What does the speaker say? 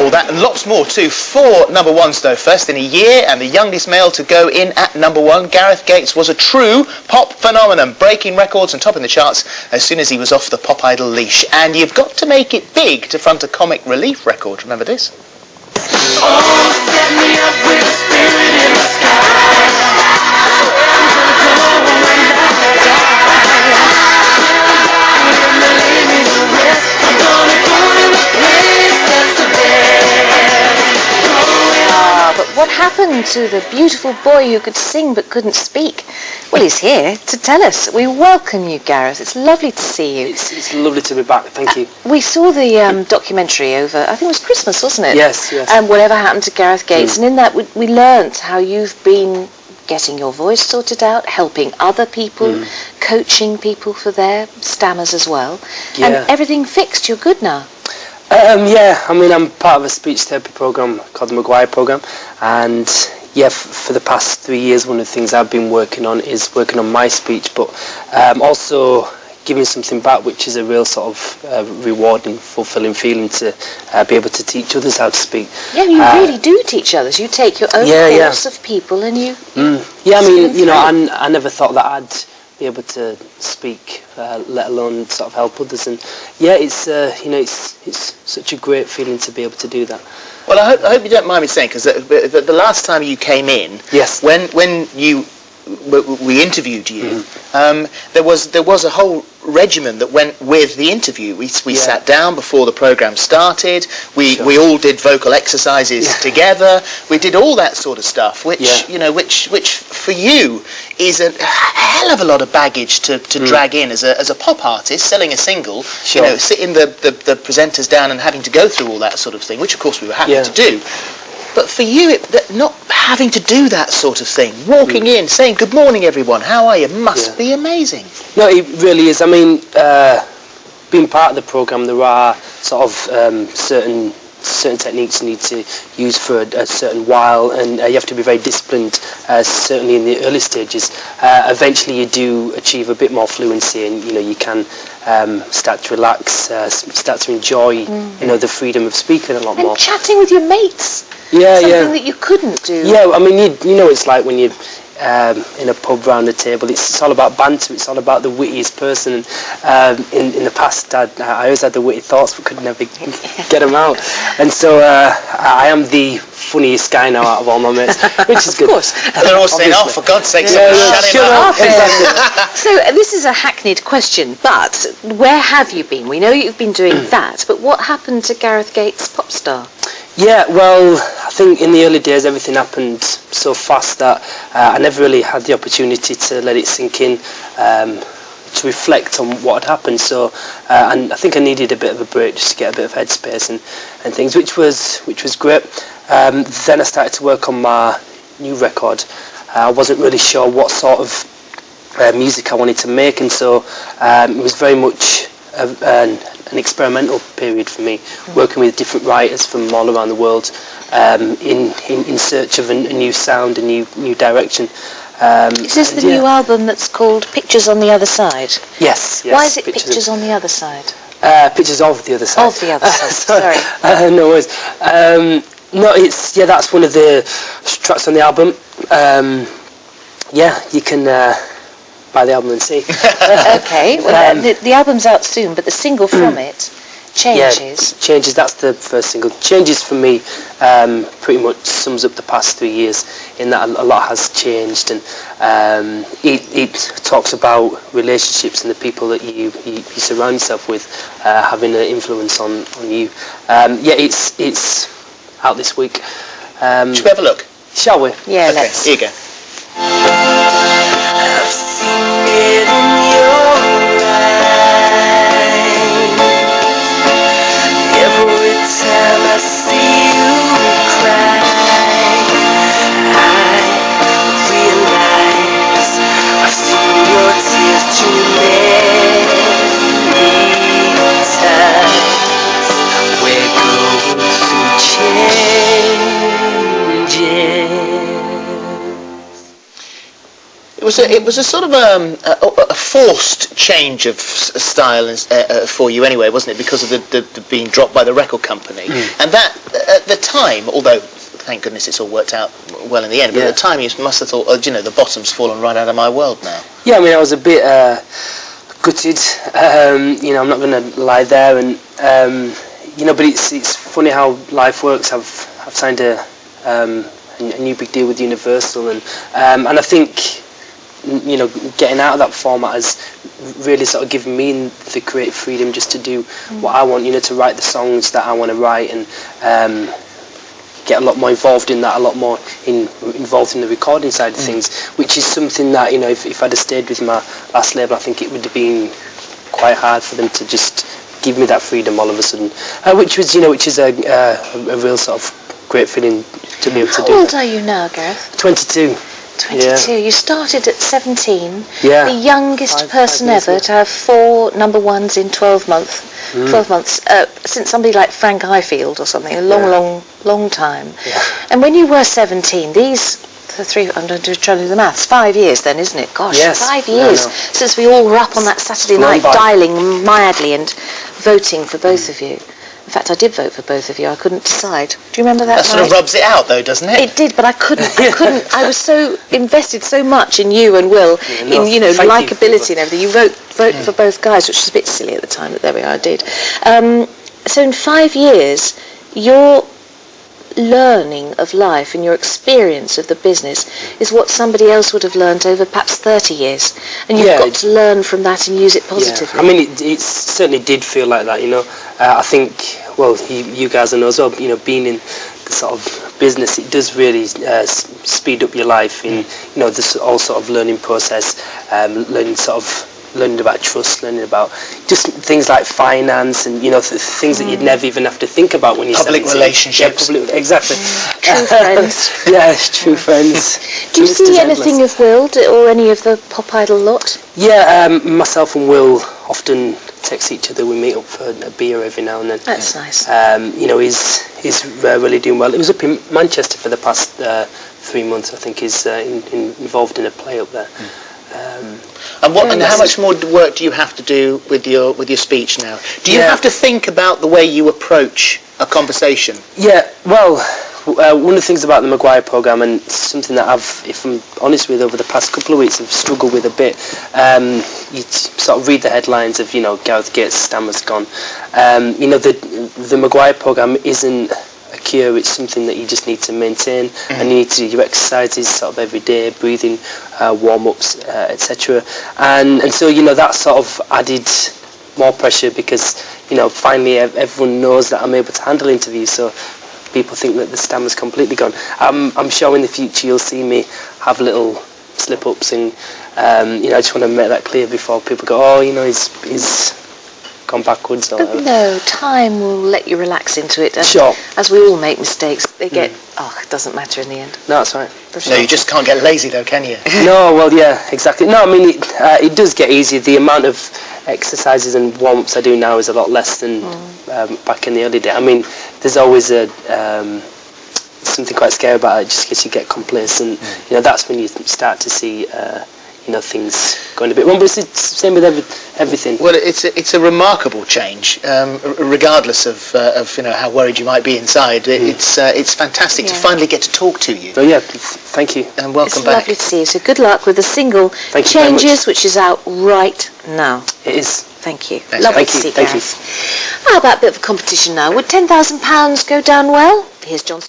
all that and lots more too. 4 number ones though, first in a year, and the youngest male to go in at number 1, Gareth Gates, was a true pop phenomenon, breaking records and topping the charts as soon as he was off the pop idol leash. And you've got to make it big to front a comic relief record. Remember this? Oh, set me up with a spirit in the sky. But what happened to the beautiful boy who could sing but couldn't speak? Well, he's here to tell us. We welcome you, Gareth. It's lovely to see you. It's lovely to be back. Thank you. We saw the documentary over, I think it was Christmas, wasn't it? Yes, yes. And Whatever Happened to Gareth Gates. And in that we learnt how you've been getting your voice sorted out, helping other people, coaching people for their stammers as well. Yeah. And everything fixed. You're good now. Yeah, I mean, I'm part of a speech therapy program called the Maguire program, and yeah, for the past 3 years, one of the things I've been working on is working on my speech, but also giving something back, which is a real sort of rewarding, fulfilling feeling to be able to teach others how to speak. Yeah, you really do teach others. You take your own course of people and you... Yeah, I mean, you know, I never thought that I'd be able to speak, let alone sort of help others, and yeah, it's you know, it's such a great feeling to be able to do that. Well, I hope you don't mind me saying, because the last time you came in, yes, when we interviewed you, there was a whole regimen that went with the interview. We sat down before the program started. We all did vocal exercises together. We did all that sort of stuff, which you know, which for you is a hell of a lot of baggage to drag in as a pop artist selling a single. You know, sitting the presenters down and having to go through all that sort of thing, which of course we were happy to do. But for you, not having to do that sort of thing, walking in, saying, "Good morning, everyone, how are you?" must be amazing. No, it really is. I mean, being part of the programme, there are sort of certain techniques you need to use for a certain while, and you have to be very disciplined, certainly in the early stages. Eventually you do achieve a bit more fluency, and you know, you can start to relax, start to enjoy you know, the freedom of speaking a lot more. And chatting with your mates. Yeah, something that you couldn't do. Yeah, I mean, you know, it's like when you're in a pub round the table, it's all about banter, it's all about the wittiest person. In the past, I always had the witty thoughts but could never get them out. And so I am the funniest guy now out of all my mates, which is good. Of course. They're all saying, "Oh, for God's sake, shut up." Exactly. So this is a hackneyed question, but where have you been? We know you've been doing that, but what happened to Gareth Gates, pop star? Yeah, well, I think in the early days everything happened so fast that I never really had the opportunity to let it sink in, to reflect on what had happened. So, and I think I needed a bit of a break just to get a bit of headspace and things, which was great. Then I started to work on my new record. I wasn't really sure what sort of music I wanted to make, and so it was very much an experimental period for me, working with different writers from all around the world, in search of a new sound, a new direction. Is this the new album that's called Pictures on the Other Side? Yes. Why is it Pictures on the Other Side? Pictures of the Other Side. Of the Other Side, sorry. No worries. No, that's one of the tracks on the album. You can buy the album and see. Okay, well, the album's out soon, but the single from it, Changes. Yeah, Changes, that's the first single. Changes for me pretty much sums up the past 3 years, in that a lot has changed, and it talks about relationships and the people that you surround yourself with having an influence on you. It's out this week. Should we have a look? Shall we? Yeah, okay, let's. Here you go. I've seen it in your eyes. Every time I see you cry, I realize I've seen your tears too many times. We're going through changes. it was a sort of a forced change of style for you anyway, wasn't it? Because of the being dropped by the record company, and that at the time, although thank goodness it's all worked out well in the end, but at the time you must have thought, oh, you know, the bottom's fallen right out of my world now. Yeah, I mean, I was a bit gutted. You know, I'm not going to lie there, and you know, but it's funny how life works. I've signed a new big deal with Universal, and I think, you know, getting out of that format has really sort of given me the creative freedom just to do what I want, you know, to write the songs that I want to write, and get a lot more involved in that, a lot more involved in the recording side of things, which is something that, you know, if I'd have stayed with my last label, I think it would have been quite hard for them to just give me that freedom all of a sudden, which is a real sort of great feeling to be able to do. How old are you now, Gareth? 22. 22. You started at 17. Yeah. The youngest person ever to have 4 number ones in 12 months. 12 months. Since somebody like Frank Highfield or something. A long time. Yeah. And when you were 17, I'm trying to do the maths. 5 years then, isn't it? Gosh, yes. 5 years since we all were up on that Saturday night dialing madly and voting for both of you. In fact, I did vote for both of you. I couldn't decide. Do you remember that? That sort of rubs it out, though, doesn't it? It did, but I couldn't. I was so invested so much in you and Will, in, you know, likability and everything. You vote for both guys, which was a bit silly at the time, but there we are, I did. So in 5 years, your learning of life and your experience of the business is what somebody else would have learned over perhaps 30 years. And you've got to learn from that and use it positively. Yeah. I mean, it certainly did feel like that, you know. I think, well, you guys know as well, you know, being in the sort of business, it does really speed up your life in, you know, this whole sort of learning process, learning about trust, learning about just things like finance and, you know, things that you'd never even have to think about when you're public 17. relationships. Yeah, exactly. True friends. Yes, true friends. Do you see anything of Will or any of the Pop Idol lot? Yeah, myself and Will often text each other. We meet up for a beer every now and then. That's nice. You know, he's really doing well. He was up in Manchester for the past 3 months. I think he's involved in a play up there. And how much more work do you have to do with your speech now? Do you have to think about the way you approach a conversation? Yeah, well, one of the things about the Maguire programme, and something that I've, if I'm honest with, over the past couple of weeks I've struggled with a bit, you sort of read the headlines of, you know, Gareth Gates' stammer's gone. You know, the Maguire programme isn't a cure, it's something that you just need to maintain, and you need to do your exercises sort of every day, breathing, warm-ups, etc. And so, you know, that sort of added more pressure because, you know, finally everyone knows that I'm able to handle interviews, so people think that the stammer's completely gone. I'm sure in the future you'll see me have little slip-ups, and you know, I just want to make that clear before people go, oh, you know, he's gone backwards or whatever. No, time will let you relax into it. Sure. As we all make mistakes, they get, it doesn't matter in the end. No, that's right. No, you just can't get lazy though, can you? No, well, yeah, exactly. No, I mean, it does get easier. The amount of exercises and warm-ups I do now is a lot less than back in the early day. I mean, there's always something quite scary about it, just because you get complacent. You know, that's when you start to see you know, things going a bit wrong. But it's the same with everything. Well, it's a remarkable change, regardless of you know, how worried you might be inside. It's fantastic to finally get to talk to you. So yeah, thank you. And welcome it's back. Lovely to see you. So good luck with the single Changes, which is out right now. It is. Thank you. Thanks. Lovely Thank to you. see you. Thank Gareth. How about a bit of a competition now? Would £10,000 go down well? Here's John Scott.